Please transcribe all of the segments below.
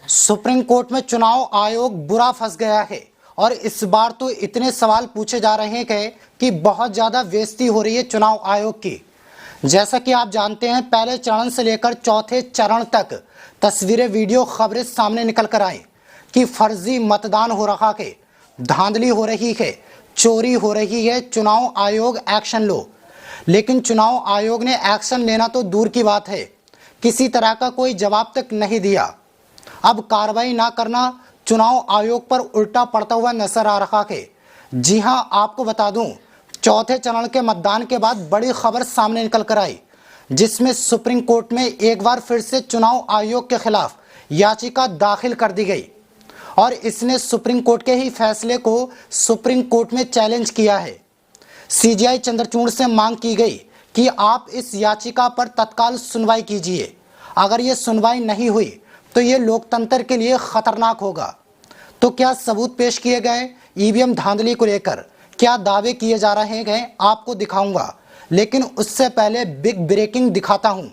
Supreme court में चुनाव आयोग बुरा फंस गया है और इस बार तो इतने सवाल पूछे जा रहे हैं कि बहुत ज्यादा बेइज्जती हो रही है चुनाव आयोग की। जैसा कि आप जानते हैं, पहले चरण से लेकर चौथे चरण तक तस्वीरें, वीडियो, खबरें सामने निकल कर आई कि फर्जी मतदान हो रहा है, धांधली हो रही है, चोरी हो रही है, चुनाव आयोग एक्शन लो। लेकिन चुनाव आयोग ने एक्शन लेना तो दूर की बात है, किसी तरह का कोई जवाब तक नहीं दिया। अब कार्रवाई ना करना चुनाव आयोग पर उल्टा पड़ता हुआ नजर आ रहा है। जी हां, आपको बता दूं, चौथे चरण के मतदान के बाद बड़ी खबर सामने निकल कर आई, जिसमें सुप्रीम कोर्ट में एक बार फिर से चुनाव आयोग के खिलाफ याचिका दाखिल कर दी गई और इसने सुप्रीम कोर्ट के ही फैसले को सुप्रीम कोर्ट में चैलेंज किया है। सीजेआई चंद्रचूड़ से मांग की गई कि आप इस याचिका पर तत्काल सुनवाई कीजिए। अगर ये सुनवाई नहीं हुई तो ये लोकतंत्र के लिए खतरनाक होगा। तो क्या सबूत पेश किए गए ईवीएम धांधली को लेकर, क्या दावे किए जा रहे हैं, आपको दिखाऊंगा। लेकिन उससे पहले बिग ब्रेकिंग दिखाता हूं।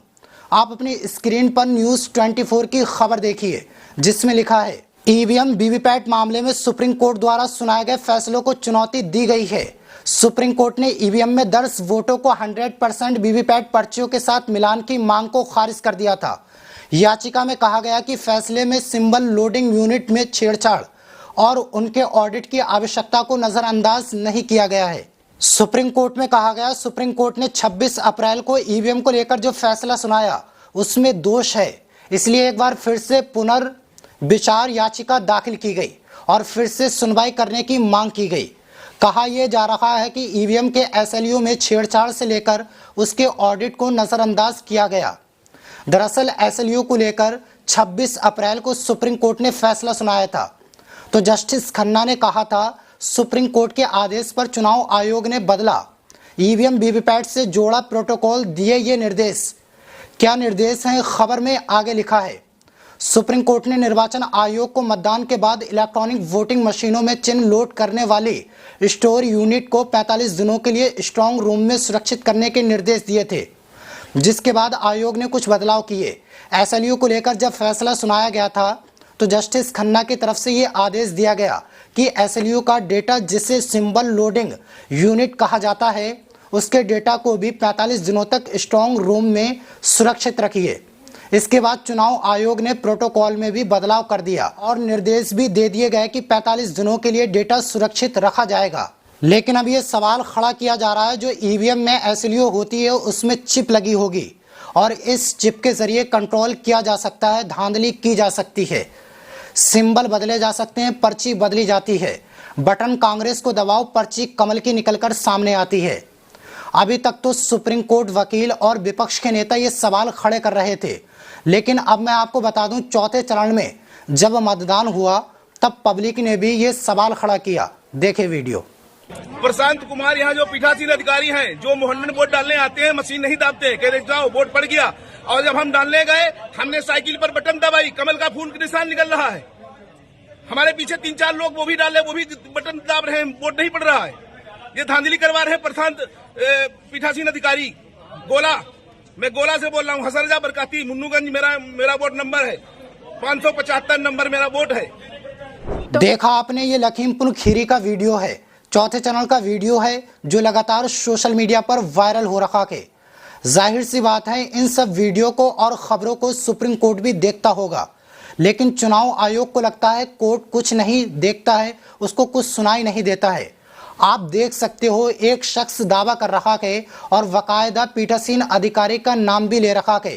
आप अपनी स्क्रीन पर न्यूज 24 की खबर देखिए, जिसमें लिखा है, ईवीएम वीवीपैट मामले में सुप्रीम कोर्ट द्वारा सुनाए गए फैसलों को चुनौती दी गई है। सुप्रीम कोर्ट ने ईवीएम में दर्ज वोटों को 100% वीवीपैट पर्चियों के साथ मिलान की मांग को खारिज कर दिया था। याचिका में कहा गया कि फैसले में सिंबल लोडिंग यूनिट में छेड़छाड़ और उनके ऑडिट की आवश्यकता को नजरअंदाज नहीं किया गया है। सुप्रीम कोर्ट में कहा गया, सुप्रीम कोर्ट ने 26 अप्रैल को ईवीएम को लेकर जो फैसला सुनाया उसमें दोष है, इसलिए एक बार फिर से पुनर्विचार याचिका दाखिल की गई और फिर से सुनवाई करने की मांग की गई। कहा यह जा रहा है कि ईवीएम के एसएलयू में छेड़छाड़ से लेकर उसके ऑडिट को नजरअंदाज किया गया। दरअसल एसएलयू को लेकर 26 अप्रैल को सुप्रीम कोर्ट ने फैसला सुनाया था। तो जस्टिस खन्ना ने कहा था, सुप्रीम कोर्ट के आदेश पर चुनाव आयोग ने बदला ईवीएम वीवीपैट से जोड़ा प्रोटोकॉल, दिए ये निर्देश। क्या निर्देश हैं, खबर में आगे लिखा है। सुप्रीम कोर्ट ने निर्वाचन आयोग को मतदान के बाद इलेक्ट्रॉनिक वोटिंग मशीनों में चिन्ह लोड करने वाली स्टोर यूनिट को 45 दिनों के लिए स्ट्रांग रूम में सुरक्षित करने के निर्देश दिए थे, जिसके बाद आयोग ने कुछ बदलाव किए। एसएलयू को लेकर जब फैसला सुनाया गया था तो जस्टिस खन्ना की तरफ से ये आदेश दिया गया कि एसएलयू का डेटा, जिसे सिंबल लोडिंग यूनिट कहा जाता है, उसके डेटा को भी 45 दिनों तक स्ट्रांग रूम में सुरक्षित रखिए। इसके बाद चुनाव आयोग ने प्रोटोकॉल में भी बदलाव कर दिया और निर्देश भी दे दिए गए कि 45 दिनों के लिए डेटा सुरक्षित रखा जाएगा। लेकिन अब ये सवाल खड़ा किया जा रहा है, जो ईवीएम में एसएलयू होती है उसमें चिप लगी होगी और इस चिप के जरिए कंट्रोल किया जा सकता है, धांधली की जा सकती है, सिंबल बदले जा सकते हैं, पर्ची बदली जाती है, बटन कांग्रेस को दबाओ, पर्ची कमल की निकलकर सामने आती है। अभी तक तो सुप्रीम कोर्ट वकील और विपक्ष के नेता ये सवाल खड़े कर रहे थे, लेकिन अब मैं आपको बता दूं, चौथे चरण में जब मतदान हुआ तब पब्लिक ने भी ये सवाल खड़ा किया। देखे वीडियो। प्रशांत कुमार यहाँ जो पीठासीन अधिकारी हैं, जो मोहन में वोट डालने आते हैं, मशीन नहीं दाबते, कह रहे जाओ वोट पड़ गया। और जब हम डालने गए, हमने साइकिल पर बटन दबाई, कमल का फूल का निशान निकल रहा है। हमारे पीछे 3-4 लोग वो भी डाले, वो भी बटन दाब रहे हैं, वोट नहीं पड़ रहा है। ये धांधली करवा रहे हैं प्रशांत पीठासीन अधिकारी गोला। मैं गोला से बोल रहा हूँ, हसरजा बरकाती, मुन्नूगंज मेरा वोट नंबर है, 575 नंबर मेरा वोट है। देखा आपने, ये लखीमपुर खीरी का वीडियो है, चौथे चरण का वीडियो है, जो लगातार सोशल मीडिया पर वायरल हो रहा है। जाहिर सी बात है, इन सब वीडियो को और खबरों को सुप्रीम कोर्ट भी देखता होगा, लेकिन चुनाव आयोग को लगता है कोर्ट कुछ नहीं देखता है, उसको कुछ सुनाई नहीं देता है। आप देख सकते हो, एक शख्स दावा कर रहा है और बाकायदा पीठासीन अधिकारी का नाम भी ले रखा है।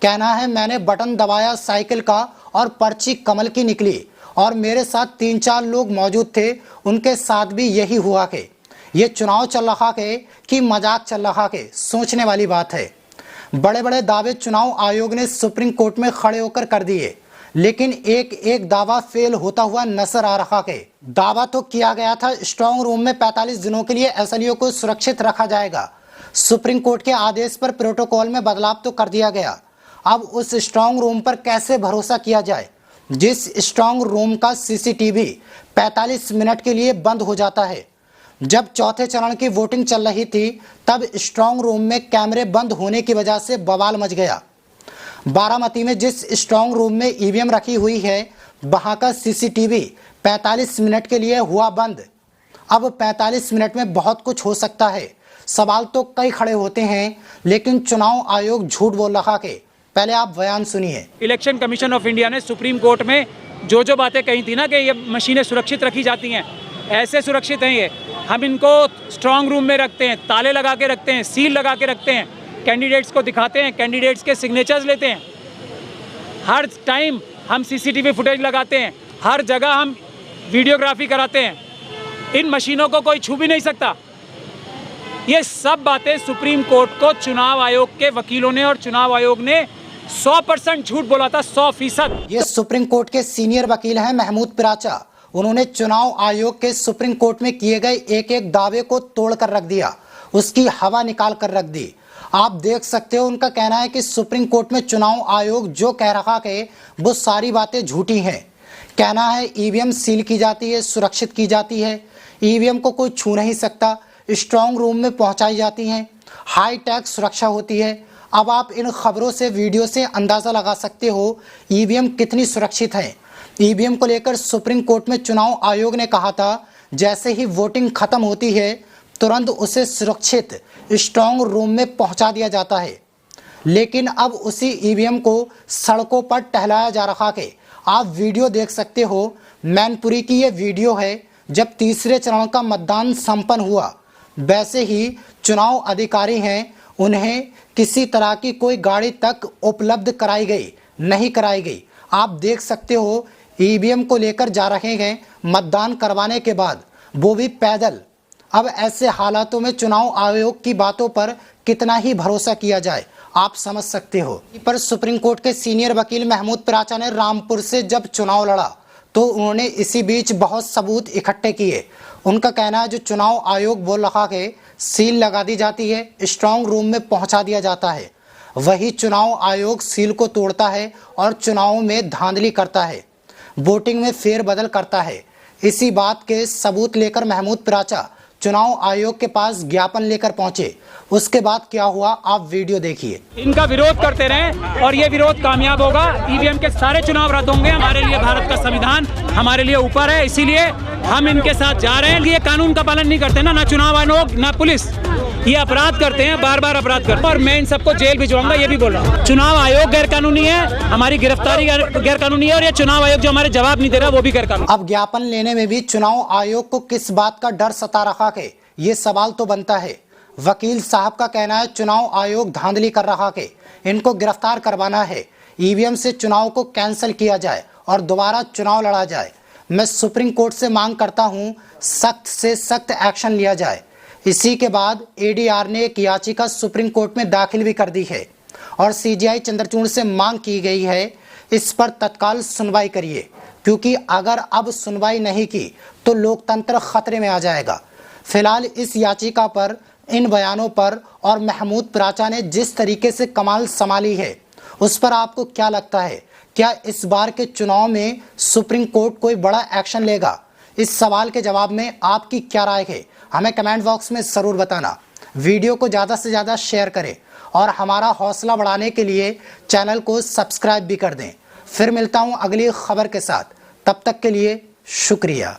कहना है, मैंने बटन दबाया साइकिल का और पर्ची कमल की निकली और मेरे साथ 3-4 लोग मौजूद थे, उनके साथ भी यही हुआ है। ये चुनाव चल रहा है कि मजाक चल रहा है, सोचने वाली बात है। बड़े बड़े दावे चुनाव आयोग ने सुप्रीम कोर्ट में खड़े होकर कर दिए, लेकिन एक एक दावा फेल होता हुआ नजर आ रहा है। दावा तो किया गया था, स्ट्रांग रूम में 45 दिनों के लिए एसएलयू को सुरक्षित रखा जाएगा। सुप्रीम कोर्ट के आदेश पर प्रोटोकॉल में बदलाव तो कर दिया गया। अब उस स्ट्रांग रूम पर कैसे भरोसा किया जाए, जिस स्ट्रांग रूम का सीसीटीवी 45 मिनट के लिए बंद हो जाता है। जब चौथे चरण की वोटिंग चल रही थी, तब स्ट्रांग रूम में कैमरे बंद होने की वजह से बवाल मच गया। बारामती में जिस स्ट्रांग रूम में ईवीएम रखी हुई है वहां का सीसीटीवी 45 मिनट के लिए हुआ बंद। अब 45 मिनट में बहुत कुछ हो सकता है। सवाल तो कई खड़े होते हैं, लेकिन चुनाव आयोग झूठ बोल रहा है। पहले आप बयान सुनिए। इलेक्शन कमीशन ऑफ इंडिया ने सुप्रीम कोर्ट में जो बातें कही थी ना कि ये मशीनें सुरक्षित रखी जाती हैं, ऐसे सुरक्षित हैं ये। हम इनको स्ट्रांग रूम में रखते हैं, ताले लगा के रखते हैं, सील लगा के रखते हैं, कैंडिडेट्स को दिखाते हैं, कैंडिडेट्स के सिग्नेचर्स लेते हैं। हर टाइम हम सीसीटीवी फुटेज लगाते हैं, हर जगह हम वीडियोग्राफी कराते हैं। इन मशीनों को कोई छू भी नहीं सकता। ये सब बातें सुप्रीम कोर्ट को चुनाव आयोग के वकीलों ने और चुनाव आयोग ने 100% झूठ बोला था, 100%। ये सुप्रीम कोर्ट के सीनियर वकील हैं महमूद पिराचा। उन्होंने चुनाव आयोग के सुप्रीम कोर्ट में किए गए एक एक दावे को तोड़ कर रख दिया, उसकी हवा निकाल कर रख दी। आप देख सकते हो, उनका कहना है कि सुप्रीम कोर्ट में चुनाव आयोग जो कह रहा है वो सारी बातें झूठी हैं। कहना है ईवीएम सील की जाती है, सुरक्षित की जाती है, ईवीएम को कोई छू नहीं सकता, स्ट्रांग रूम में पहुंचाई जाती हैं, हाई टेक सुरक्षा होती है। अब आप इन खबरों से, वीडियो से अंदाज़ा लगा सकते हो ईवीएम कितनी सुरक्षित है। ईवीएम को लेकर सुप्रीम कोर्ट में चुनाव आयोग ने कहा था जैसे ही वोटिंग खत्म होती है तुरंत उसे सुरक्षित स्ट्रांग रूम में पहुंचा दिया जाता है, लेकिन अब उसी ईवीएम को सड़कों पर टहलाया जा रहा है। आप वीडियो देख सकते हो, मैनपुरी की ये वीडियो है जब तीसरे चरण का मतदान संपन्न हुआ। वैसे ही चुनाव अधिकारी हैं, उन्हें किसी तरह की कोई गाड़ी तक उपलब्ध कराई गई नहीं कराई गई। आप देख सकते हो ईवीएम को लेकर जा रहे हैं मतदान करवाने के बाद, वो भी पैदल। अब ऐसे हालातों में चुनाव आयोग की बातों पर कितना ही भरोसा किया जाए, आप समझ सकते हो। पर सुप्रीम कोर्ट के सीनियर वकील महमूद पिराचा ने रामपुर से जब चुनाव लड़ा तो उन्होंने इसी बीच बहुत सबूत इकट्ठे किए। उनका कहना है जो चुनाव आयोग बोल रहा है सील लगा दी जाती है, स्ट्रांग रूम में पहुंचा दिया जाता है, वही चुनाव आयोग सील को तोड़ता है और चुनाव में धांधली करता है, वोटिंग में फेरबदल करता है। इसी बात के सबूत लेकर महमूद पिराचा चुनाव आयोग के पास ज्ञापन लेकर पहुंचे। उसके बाद क्या हुआ आप वीडियो देखिए। इनका विरोध करते रहें और ये विरोध कामयाब होगा। ईवीएम के सारे चुनाव रद्द होंगे। हमारे लिए भारत का संविधान हमारे लिए ऊपर है, इसीलिए हम इनके साथ जा रहे हैं। ये कानून का पालन नहीं करते ना चुनाव आयोग ना पुलिस, ये अपराध करते हैं, बार बार अपराध करते हैं और मैं इन सबको जेल भिजवाऊंगा, ये भी बोल रहा हूँ। चुनाव आयोग गैर कानूनी है, हमारी गिरफ्तारी गैर कानूनी है और ये चुनाव आयोग जो हमारे जवाब नहीं दे रहा वो भी गैर कानूनी। अब ज्ञापन लेने में भी चुनाव आयोग को किस बात का डर सता रखा है, ये सवाल तो बनता है। वकील साहब का कहना है चुनाव आयोग धांधली कर रहा है, इनको गिरफ्तार करवाना है, ईवीएम से चुनाव को कैंसिल किया जाए और दोबारा चुनाव लड़ा जाए। मैं सुप्रीम कोर्ट से मांग करता हूं सख्त से सख्त एक्शन लिया जाए। इसी के बाद एडीआर ने एक याचिका सुप्रीम कोर्ट में दाखिल भी कर दी है और सीजीआई चंद्रचूड़ से मांग की गई है इस पर तत्काल सुनवाई करिए, क्योंकि अगर अब सुनवाई नहीं की तो लोकतंत्र खतरे में आ जाएगा। फिलहाल इस याचिका पर, इन बयानों पर और महमूद पिराचा ने जिस तरीके से कमाल संभाली है उस पर आपको क्या लगता है? क्या इस बार के चुनाव में सुप्रीम कोर्ट कोई बड़ा एक्शन लेगा? इस सवाल के जवाब में आपकी क्या राय है हमें कमेंट बॉक्स में ज़रूर बताना। वीडियो को ज़्यादा से ज़्यादा शेयर करें और हमारा हौसला बढ़ाने के लिए चैनल को सब्सक्राइब भी कर दें। फिर मिलता हूँ अगली खबर के साथ, तब तक के लिए शुक्रिया।